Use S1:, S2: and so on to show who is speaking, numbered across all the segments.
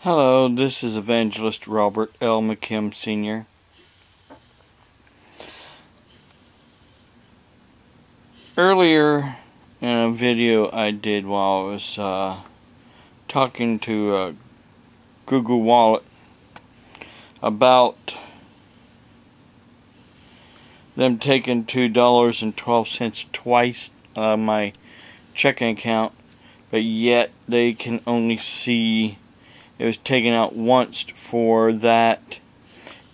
S1: Hello, this is Evangelist Robert L. McKim Sr. Earlier in a video I did while I was talking to Google Wallet about them taking $2.12 twice my checking account, but yet they can only see it was taken out once for that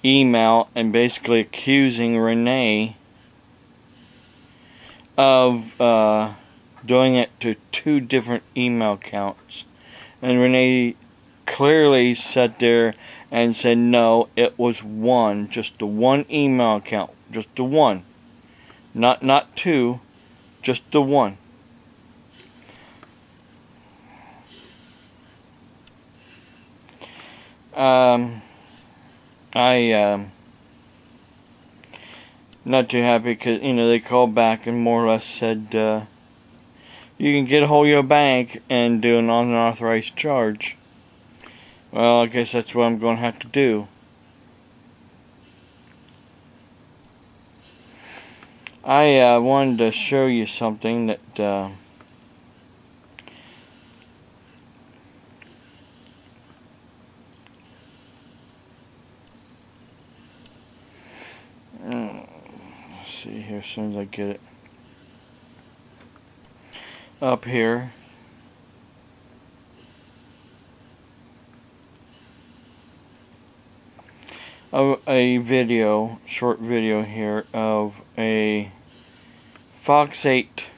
S1: email, and basically accusing Renee of doing it to two different email accounts. And Renee clearly sat there and said no, it was one, just the one email account, just the one, not two, just the one. Not too happy because, they called back and more or less said, you can get a hold of your bank and do an unauthorized charge. Well, I guess that's what I'm going to have to do. I wanted to show you something that let's see here as soon as I get it up here. A video, short video here of a Fox 8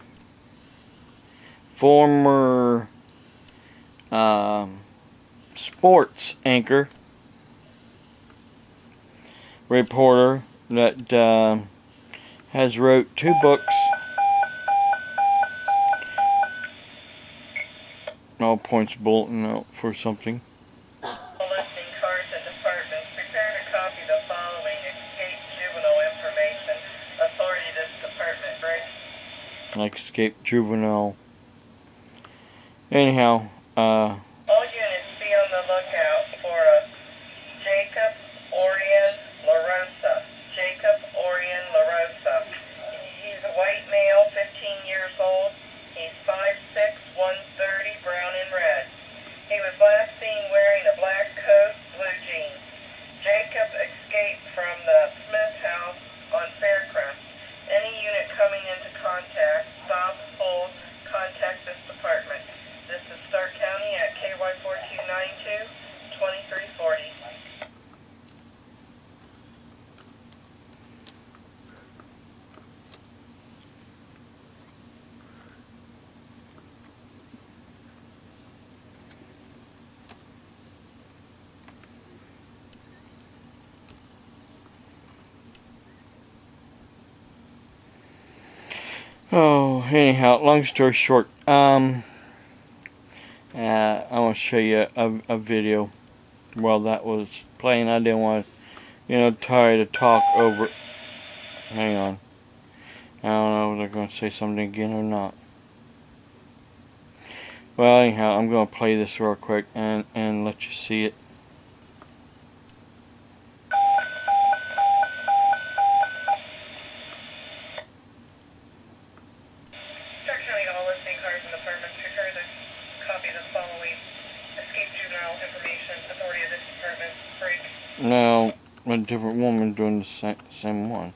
S1: former sports anchor reporter that has wrote 2 books. All points bulletin out for something. Like escape juvenile. Anyhow,
S2: all units be on the lookout for a Jacob Orion LaRosa. Jacob Orion LaRosa. He's a white male, 15 years old. He's 5'6", 130, brown and red. He was last seen wearing a black coat, blue jeans. Jacob escaped from the Smith house on Faircrest. Any unit coming into contact, stop, hold, contact this department. This is Stark County at KY 4292 2340.
S1: oh, anyhow, long story short, I want to show you a video while that was playing. I didn't want to, try to talk over it. Hang on. I don't know if they're going to say something again or not. Well, anyhow, I'm going to play this real quick and let you see it.
S2: Stark County, all listing cars and departments prepare the copy of the following escape juvenile information. Authority of this department, break.
S1: Now, a different woman doing the same one.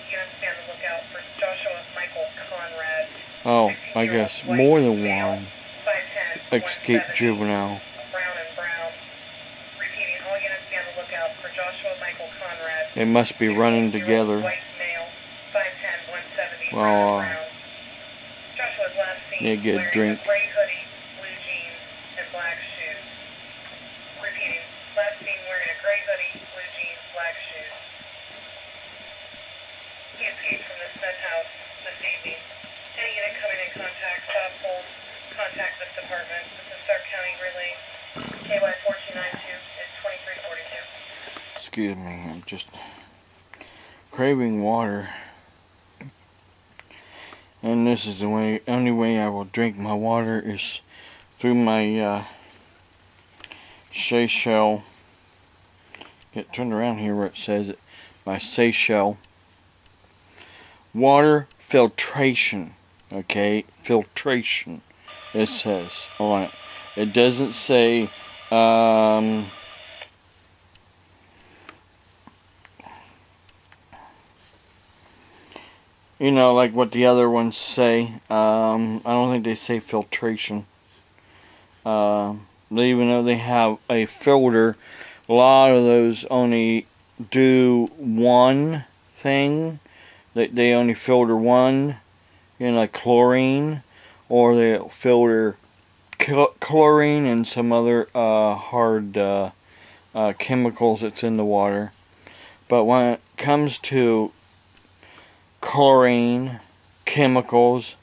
S2: Units be on the lookout for Joshua Michael Conrad.
S1: Oh, I guess more than one.
S2: 5'10",
S1: Escape
S2: 170,
S1: juvenile.
S2: brown and brown. Repeating, all units be on the lookout for Joshua Michael Conrad.
S1: They must be running together.
S2: White male, 5'10", 170,
S1: Well,
S2: brown and brown. Joshua's last seen
S1: yeah, get a
S2: wearing
S1: drink.
S2: a gray hoodie, blue jeans, and black shoes. Repeating, last seen wearing a gray hoodie, blue jeans, black shoes. He escaped from the Smith house this evening. Any unit coming in contact, stop, hold, contact this department. This is Stark County Relay. KY 4292 is 2342.
S1: Excuse me, I'm just craving water. And this is the only way I will drink my water is through my Seychelles. Get turned around here where it says it. By Seychelles. Water filtration. Okay, filtration. It says on it. It doesn't say you know, like what the other ones say. I don't think they say filtration. Even though they have a filter, a lot of those only do one thing. They only filter one, you know, like chlorine, or they'll filter chlorine and some other hard chemicals that's in the water. But when it comes to chlorine, chemicals,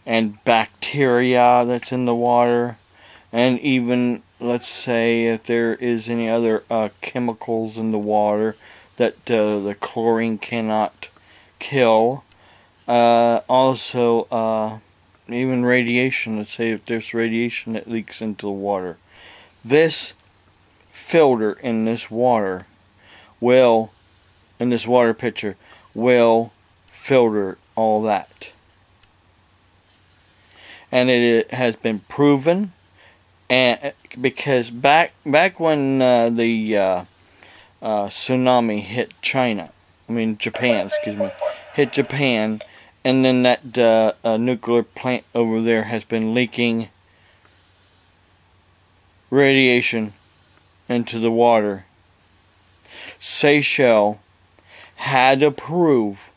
S1: and bacteria that's in the water, and even, let's say, if there is any other chemicals in the water that the chlorine cannot kill. Also, even radiation, let's say if there's radiation that leaks into the water. This filter in this water will, in this water pitcher, will filter all that. And it has been proven, and because back when the tsunami hit Japan, excuse me, hit Japan, and then that nuclear plant over there has been leaking radiation into the water. Seychelles had to prove,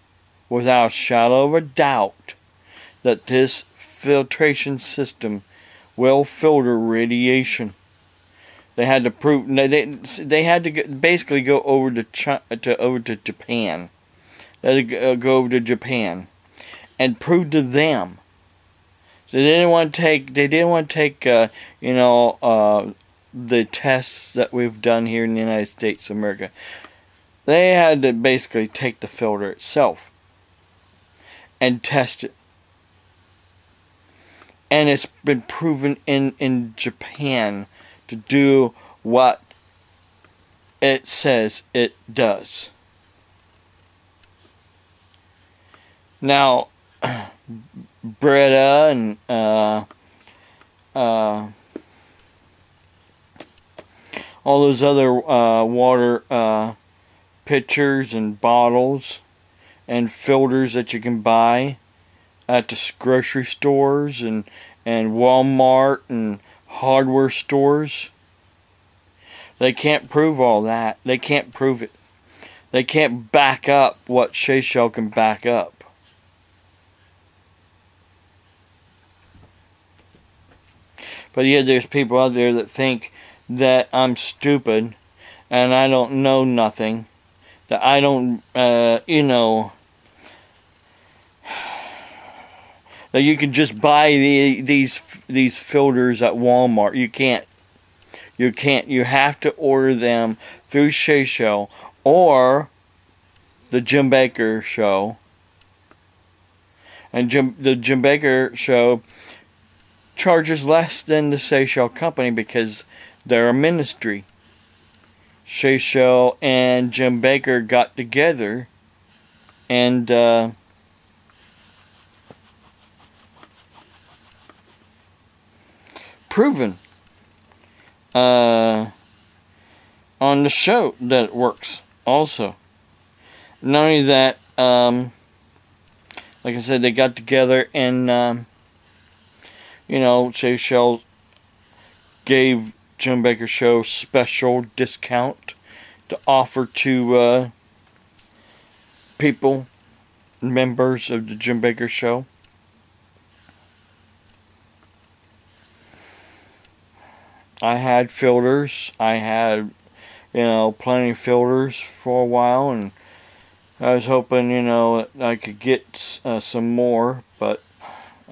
S1: without a shadow of a doubt, that this filtration system will filter radiation. They had to prove. They had to basically go over to Japan. They had to go over to Japan and prove to them. So they didn't want to take. They didn't want to take. You know, the tests that we've done here in the United States of America. They had to basically take the filter itself and test it. And it's been proven in Japan to do what it says it does. Now, Brita and all those other water pitchers and bottles and filters that you can buy at the grocery stores and Walmart and hardware stores. They can't prove all that. They can't prove it. They can't back up what Seychelles can back up. But yeah, there's people out there that think that I'm stupid and I don't know nothing. That I don't, you know, that you can just buy these filters at Walmart. You can't. You can't. You have to order them through Seychelles or the Jim Baker Show. And the Jim Baker Show charges less than the Seychelles company because they're a ministry. Seychelles and Jim Baker got together and proven on the show that it works also. Not only that, like I said, they got together and you know, Seychelles gave Jim Baker Show special discount to offer to people, members of the Jim Baker Show. I had filters. I had, you know, plenty of filters for a while, and I was hoping, you know, I could get some more, but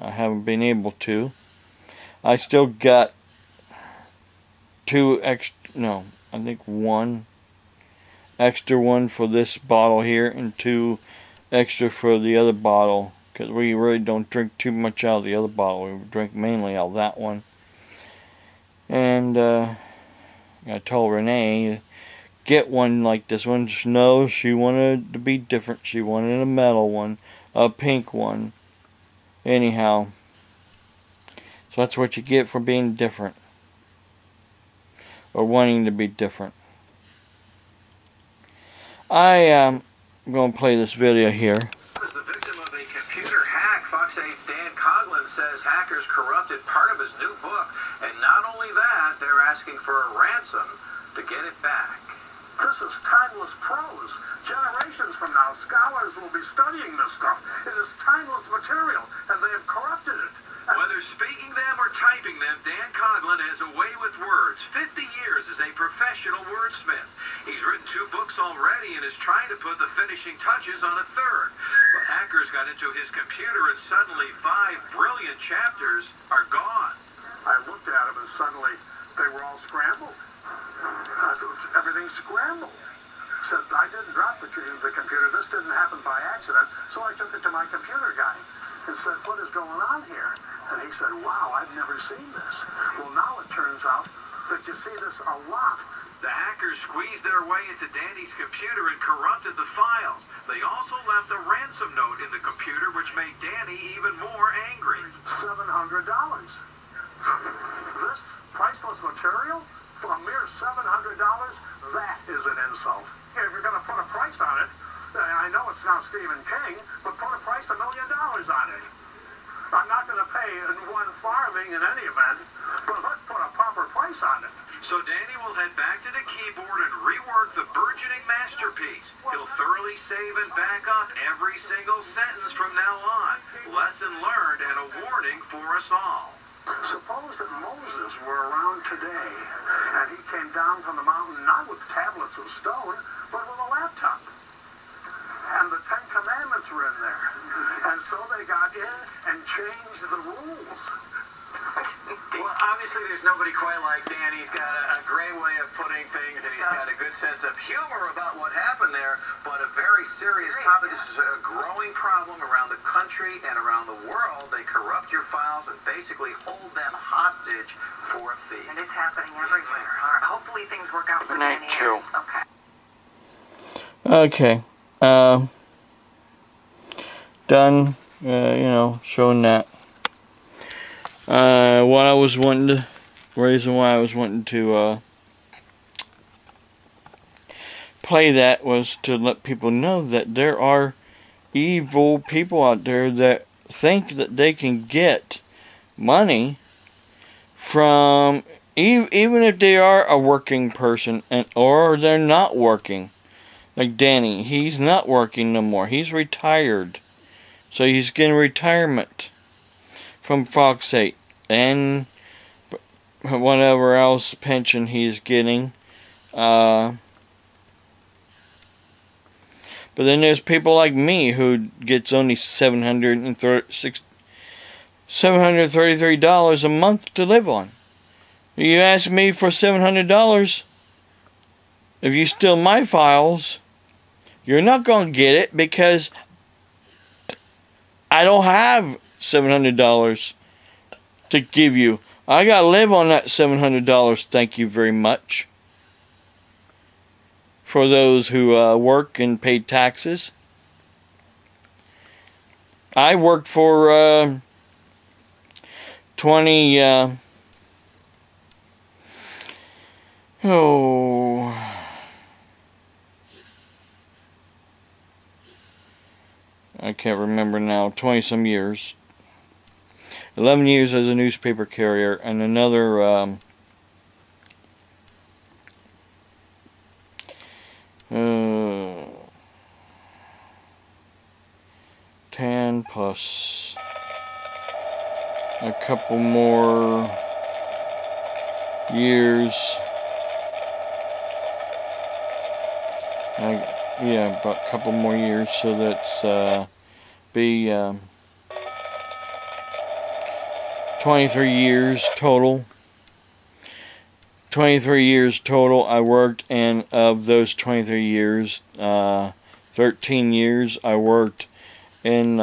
S1: I haven't been able to. I still got two extra, no, I think one extra one for this bottle here and two extra for the other bottle, because we really don't drink too much out of the other bottle. We drink mainly out of that one. And I told Renee, get one like this one. No, she wanted it to be different. She wanted a metal one, a pink one. Anyhow, so that's what you get for being different, or wanting to be different. I'm going to play this video here.
S3: As the victim of a computer hack, Fox 8's Dan Coughlin says hackers corrupted part of his new book, and not only that, they're asking for a ransom to get it back. This is timeless prose. Generations from now, scholars will be studying this stuff. It is timeless material, and they have corrupted it. Whether speaking them or typing them, Dan Coughlin has a way with words. 50 years as a professional wordsmith. He's written 2 books already and is trying to put the finishing touches on a 3rd. But hackers got into his computer and suddenly 5 brilliant chapters are gone. I looked at them and suddenly they were all scrambled. Everything's scrambled. Said, I didn't drop the computer. This didn't happen by accident. So I took it to my computer guy and said, what is going on here? And he said, wow, I've never seen this. Well, now it turns out that you see this a lot. The hackers squeezed their way into Danny's computer and corrupted the files. They also left a ransom note in the computer, which made Danny even more angry. $700. This priceless material for a mere $700? That is an insult. If you're going to put a price on it, I know it's not Stephen King, but put a price $1 million on it. I'm not going to pay in 1 farthing in any event, but let's put a proper price on it. So Danny will head back to the keyboard and rework the burgeoning masterpiece. He'll thoroughly save and back up every single sentence from now on. Lesson learned and a warning for us all. Suppose that Moses were around today, and he came down from the mountain not with tablets of stone, but with a laptop. And the 10 Commandments were in there. And so they got in and changed the rules. Well, obviously there's nobody quite like Dan. He's got a great way of putting things, and he's got a good sense of humor about what happened there, but a very serious topic. This is a growing problem around the country and around the world. They corrupt your files and basically hold them hostage for a fee.
S4: And it's happening everywhere. All right, hopefully things work out for Danny.
S1: Okay.
S4: Okay.
S1: Done, showing that. What I was wanting to, reason why I was wanting to play that was to let people know that there are evil people out there that think that they can get money from, even if they are a working person, or they're not working. Like Danny, he's not working no more. He's retired. So he's getting retirement from Fox 8 and whatever else pension he's getting. But then there's people like me who gets only $733 a month to live on. You ask me for $700, if you steal my files, you're not going to get it because I don't have $700 to give you. I got to live on that $700. Thank you very much. For those who work and pay taxes. I worked for 20... I can't remember now, 20-some years. 11 years as a newspaper carrier, and another 10 plus a couple more years. Yeah, about a couple more years, so that's be 23 years total. 23 years total I worked, and of those 23 years, 13 years I worked in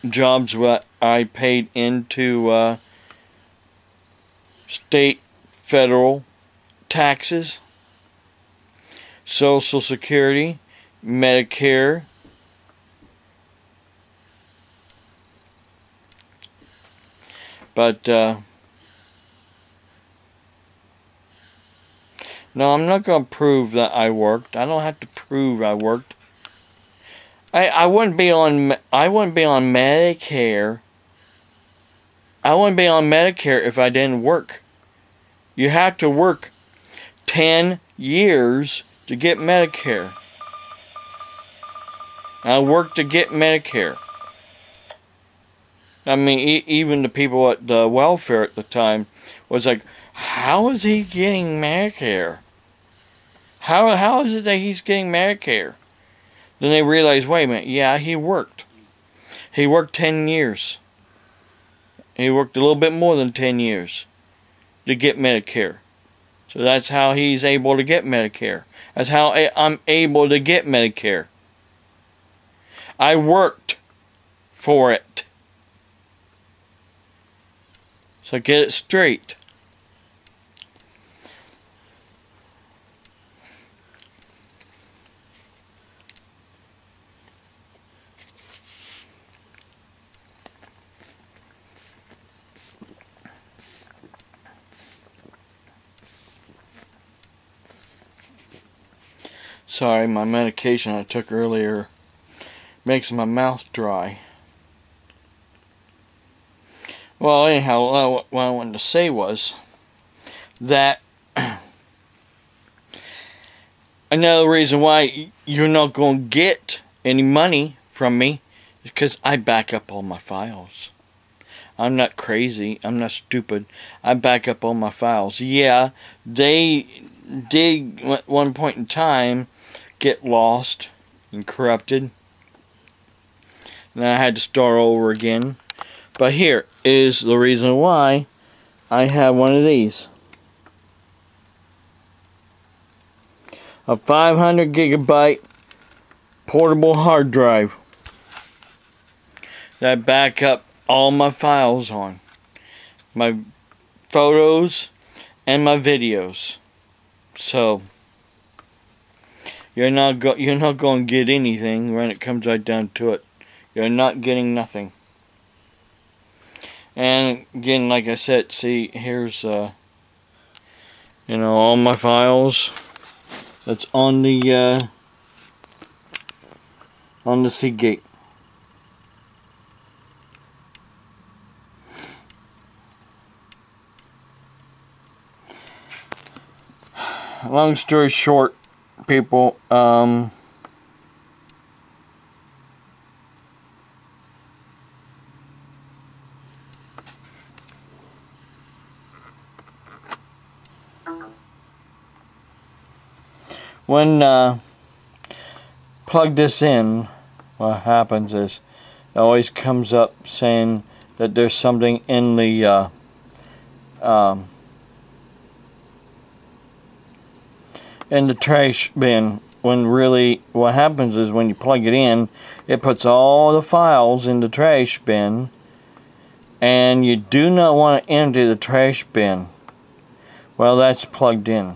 S1: jobs what I paid into state, federal, taxes, Social Security, Medicare, but no, I'm not going to prove that I worked. I don't have to prove I worked. I wouldn't be on Medicare. I wouldn't be on Medicare if I didn't work. You have to work 10 years to get Medicare. I worked to get Medicare. I mean, even the people at the welfare at the time was like, how is he getting Medicare? How is it that he's getting Medicare? Then they realized, wait a minute, yeah, he worked. He worked 10 years. He worked a little bit more than 10 years to get Medicare. So that's how he's able to get Medicare. That's how I'm able to get Medicare. I worked for it. So get it straight. Sorry, my medication I took earlier makes my mouth dry. Well, anyhow, what I wanted to say was that another reason why you're not going to get any money from me is because I back up all my files. I'm not crazy. I'm not stupid. I back up all my files. Yeah, they did at one point in time get lost and corrupted. And then I had to start over again. But here is the reason why I have one of these. A 500 gigabyte portable hard drive that I back up all my files on. My photos and my videos. So you're not going to get anything when it comes right down to it. You're not getting nothing. And again, like I said, see, here's all my files that's on the Seagate. Long story short, people, when plug this in, what happens is it always comes up saying that there's something in the trash bin, when really what happens is when you plug it in, it puts all the files in the trash bin, and you do not want to empty the trash bin while that's plugged in,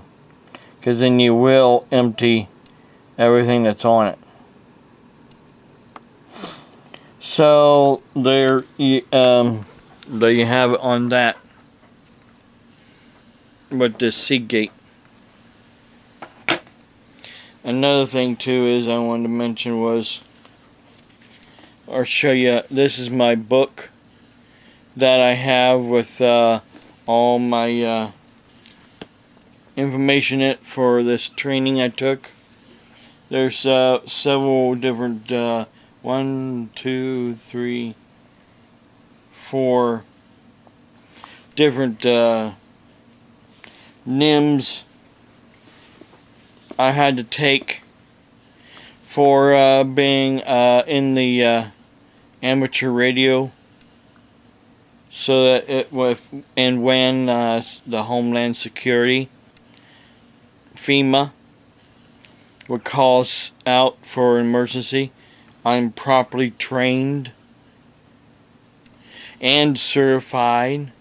S1: because then you will empty everything that's on it. So there you have it on that with this Seagate. Another thing too is I wanted to mention was, or show you, this is my book that I have with all my information in it for this training I took. There's several different 1, 2, 3, 4 different NIMS I had to take for being in the amateur radio, so that it was, and when the Homeland Security, FEMA, would call us out for emergency, I'm properly trained and certified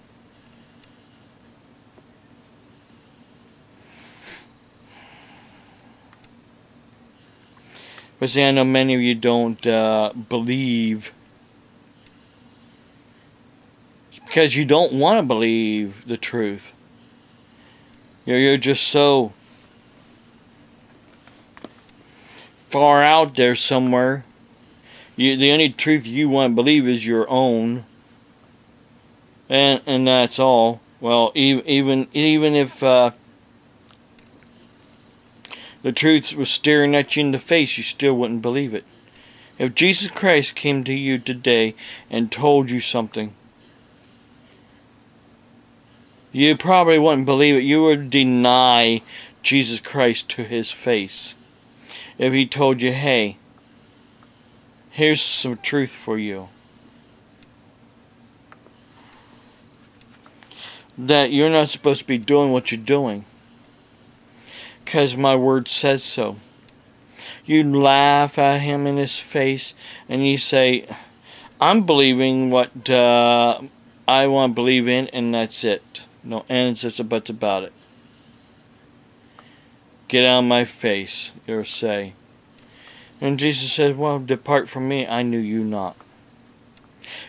S1: But see, I know many of you don't believe. It's because you don't want to believe the truth. You're just so far out there somewhere. The only truth you want to believe is your own, and that's all. Well, even if the truth was staring at you in the face, you still wouldn't believe it. If Jesus Christ came to you today and told you something, you probably wouldn't believe it. You would deny Jesus Christ to his face. If he told you, hey, here's some truth for you, that you're not supposed to be doing what you're doing, because my word says so. You laugh at him in his face and you say, I'm believing what I want to believe in, and that's it. No ands, ifs, or buts about it. Get out of my face, you'll say. And Jesus said, well, depart from me, I knew you not.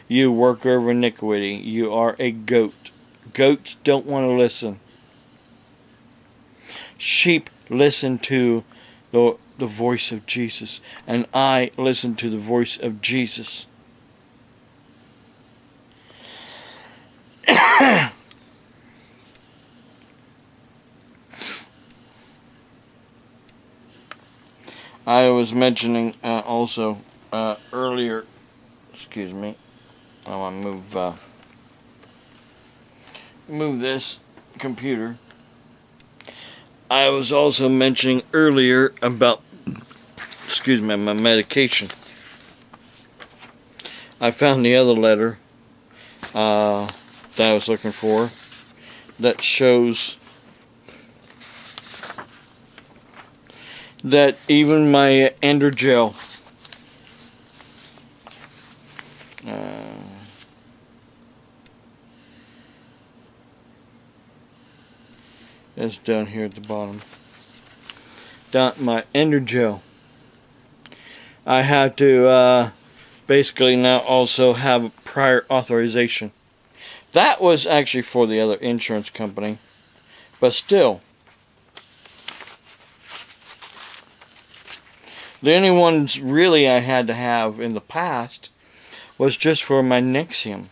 S1: You worker of iniquity, you are a goat. Goats don't want to listen. Sheep listen to the voice of Jesus, and I listen to the voice of Jesus. I was mentioning also earlier, excuse me, I want to move this computer. I was also mentioning earlier about, excuse me, my medication. I found the other letter that I was looking for that shows that even my Androgel is down here at the bottom. Down my Androgel, I have to basically now also have prior authorization. That was actually for the other insurance company, but still, the only ones really I had to have in the past was just for my Nexium.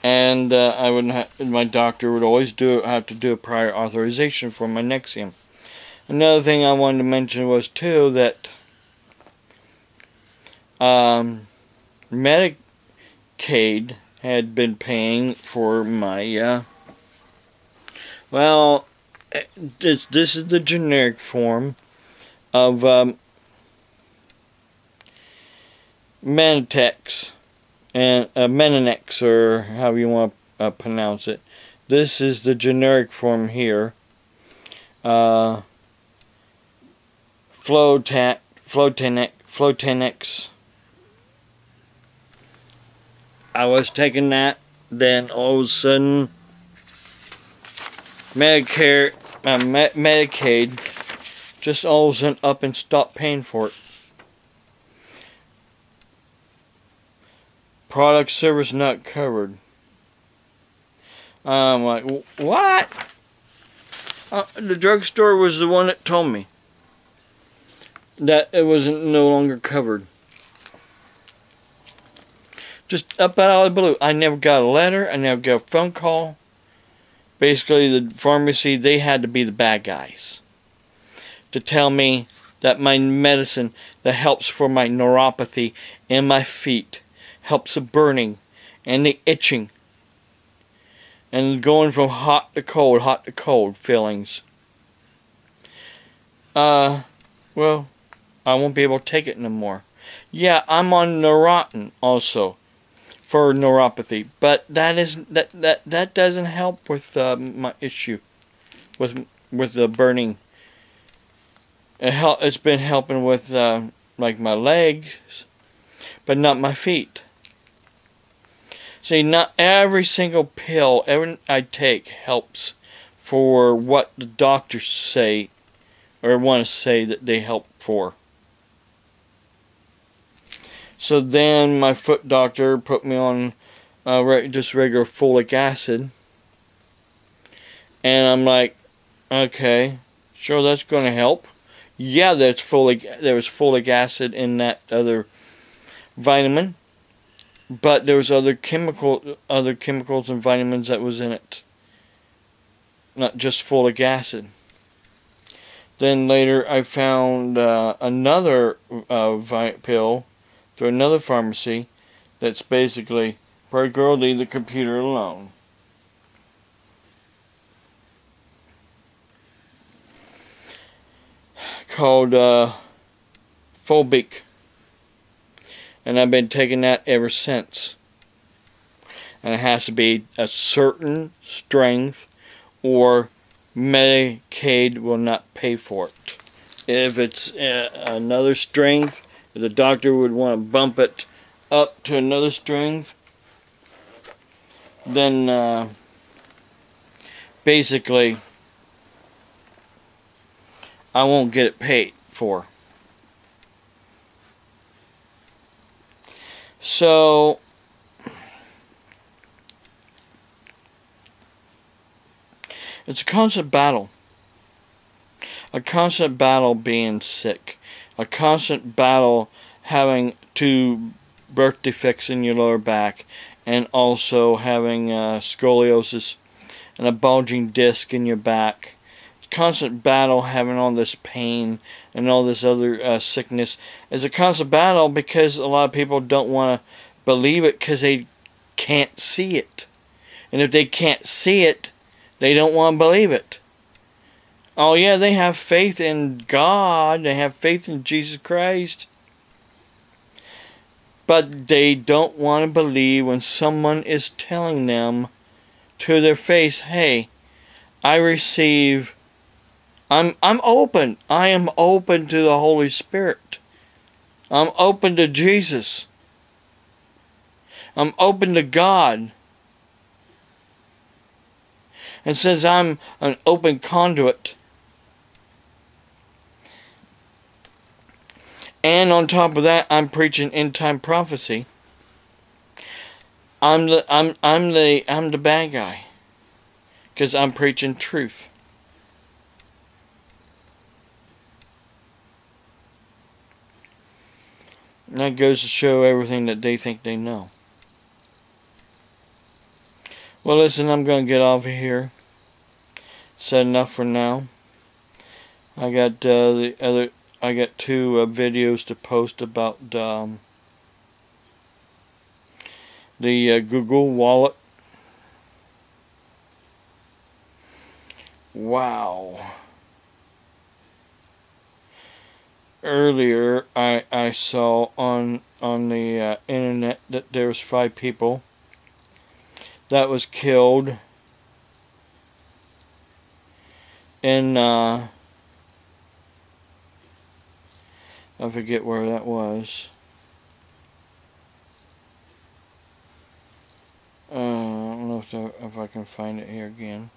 S1: And I would my doctor would always have to do a prior authorization for my Nexium. Another thing I wanted to mention was too that Medicaid had been paying for my well, this is the generic form of Menitex and Meninex, or however you want to pronounce it. This is the generic form here. Flotenex. I was taking that, then all of a sudden Medicaid just all of a sudden up and stopped paying for it. Product service not covered. I'm like, what? The drugstore was the one that told me that it wasn't no longer covered. Just up out of the blue. I never got a letter. I never got a phone call. Basically, the pharmacy, they had to be the bad guys to tell me that my medicine that helps for my neuropathy in my feet, helps the burning and the itching and going from hot to cold feelings. Well, I won't be able to take it no more. Yeah, I'm on Neurontin also for neuropathy, but that doesn't help with my issue with the burning. It's been helping with like my legs, but not my feet. See, not every single pill I take helps for what the doctors say or want to say that they help for. So then my foot doctor put me on just regular folic acid. And I'm like, okay, sure, that's going to help. Yeah, there was folic acid in that other vitamin, but there was other chemicals and vitamins that was in it, not just folic acid. Then later I found another pill through another pharmacy that's basically for a girl, leave the computer alone. Called Phobic, and I've been taking that ever since. And it has to be a certain strength, or Medicaid will not pay for it. If it's another strength, the doctor would want to bump it up to another strength, then basically I won't get it paid for. So it's a constant battle. A constant battle being sick. A constant battle having 2 birth defects in your lower back, and also having scoliosis and a bulging disc in your back. Constant battle having all this pain and all this other sickness. Is a constant battle because a lot of people don't want to believe it because they can't see it. And if they can't see it, they don't want to believe it. Oh yeah, they have faith in God, they have faith in Jesus Christ, but they don't want to believe when someone is telling them to their face, hey, I'm open. I am open to the Holy Spirit. I'm open to Jesus. I'm open to God. And since I'm an open conduit, and on top of that, I'm preaching end-time prophecy, I'm the bad guy, because I'm preaching truth. And that goes to show everything that they think they know. Well, listen, I'm going to get off of here. Said enough for now. I got I got 2 videos to post about the Google Wallet. Wow. Earlier, I saw on the internet that there was 5 people that was killed in I forget where that was. I don't know if I can find it here again.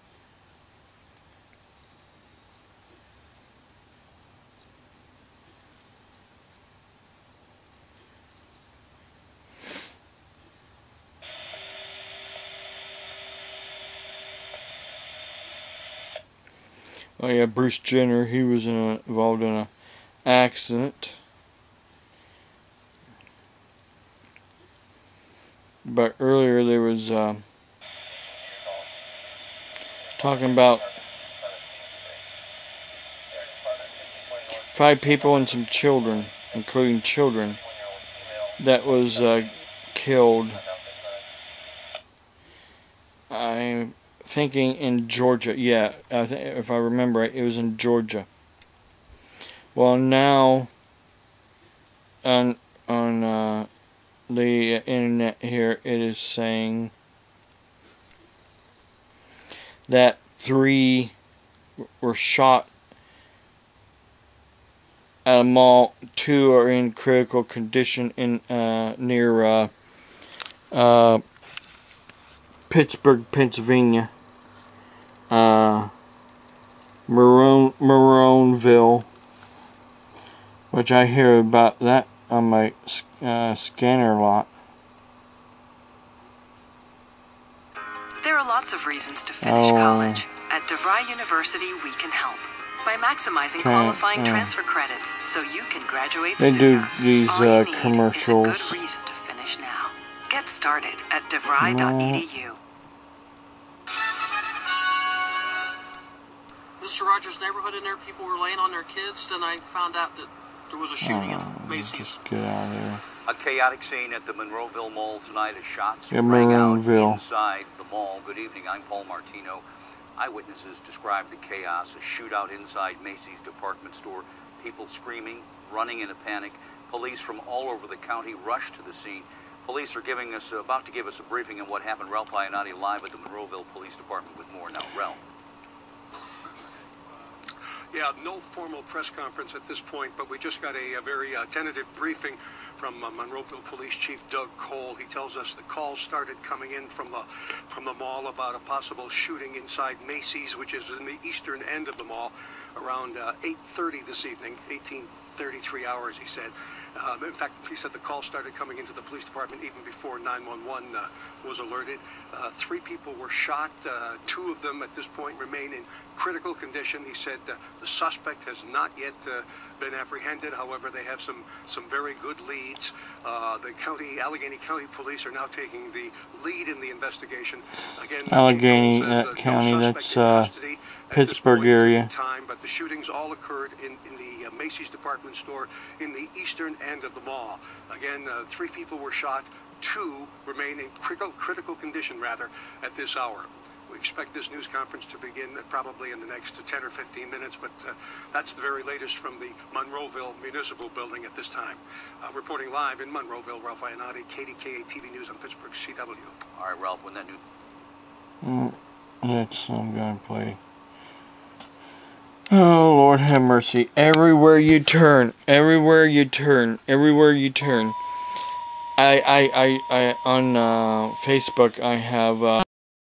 S1: Oh yeah, Bruce Jenner, he was involved in an accident. But earlier there was talking about 5 people and some children, including children, that was killed. I'm thinking in Georgia. Yeah, if I remember right, it was in Georgia. Well, now on the internet here, it is saying that 3 were shot at a mall. 2 are in critical condition in near Pittsburgh, Pennsylvania. Maronville, which I hear about that on my scanner lot.
S4: There are lots of reasons to finish college. At DeVry University, we can help by maximizing qualifying transfer credits so you can graduate
S1: They
S4: sooner.
S1: do these
S4: All you need
S1: commercials.
S4: is a good reason to finish now. Get started at devry.edu.
S5: Mr. Rogers' neighborhood in there, people were laying on their kids, then I found out that there was a shooting in Macy's.
S1: Just get out of there.
S6: A chaotic scene at the Monroeville Mall tonight as shots
S1: Yeah,
S6: rang out
S1: Monroeville.
S6: inside the mall. Good evening, I'm Paul Martino. Eyewitnesses described the chaos, a shootout inside Macy's department store, people screaming, running in a panic. Police from all over the county rushed to the scene. Police are about to give us a briefing on what happened. Ralph Iannotti live at the Monroeville Police Department with more now. Ralph.
S7: Yeah, no formal press conference at this point, but we just got a very tentative briefing from Monroeville Police Chief Doug Cole. He tells us the calls started coming in from the mall about a possible shooting inside Macy's, which is in the eastern end of the mall, around 8:30 this evening, 18:33 hours, he said. In fact, he said the call started coming into the police department even before 911 was alerted. 3 people were shot. 2 of them at this point remain in critical condition. He said the suspect has not yet been apprehended. However, they have some very good leads. The Allegheny County Police are now taking the lead in the investigation. Again,
S1: Allegheny County,
S7: no
S1: that's
S7: custody at this
S1: Pittsburgh
S7: point in
S1: area.
S7: time, but the shootings all occurred in the Macy's department store in the eastern end of the mall. Again, 3 people were shot. 2 remain in critical condition, rather, at this hour. We expect this news conference to begin probably in the next 10 or 15 minutes, but that's the very latest from the Monroeville Municipal Building at this time. Reporting live in Monroeville, Ralph Iannotti, KDKA TV News on Pittsburgh CW.
S6: All right, Ralph, when that news...
S1: That's I'm gonna play. Oh, Lord have mercy. Everywhere you turn, everywhere you turn, everywhere you turn. I on Facebook, I have,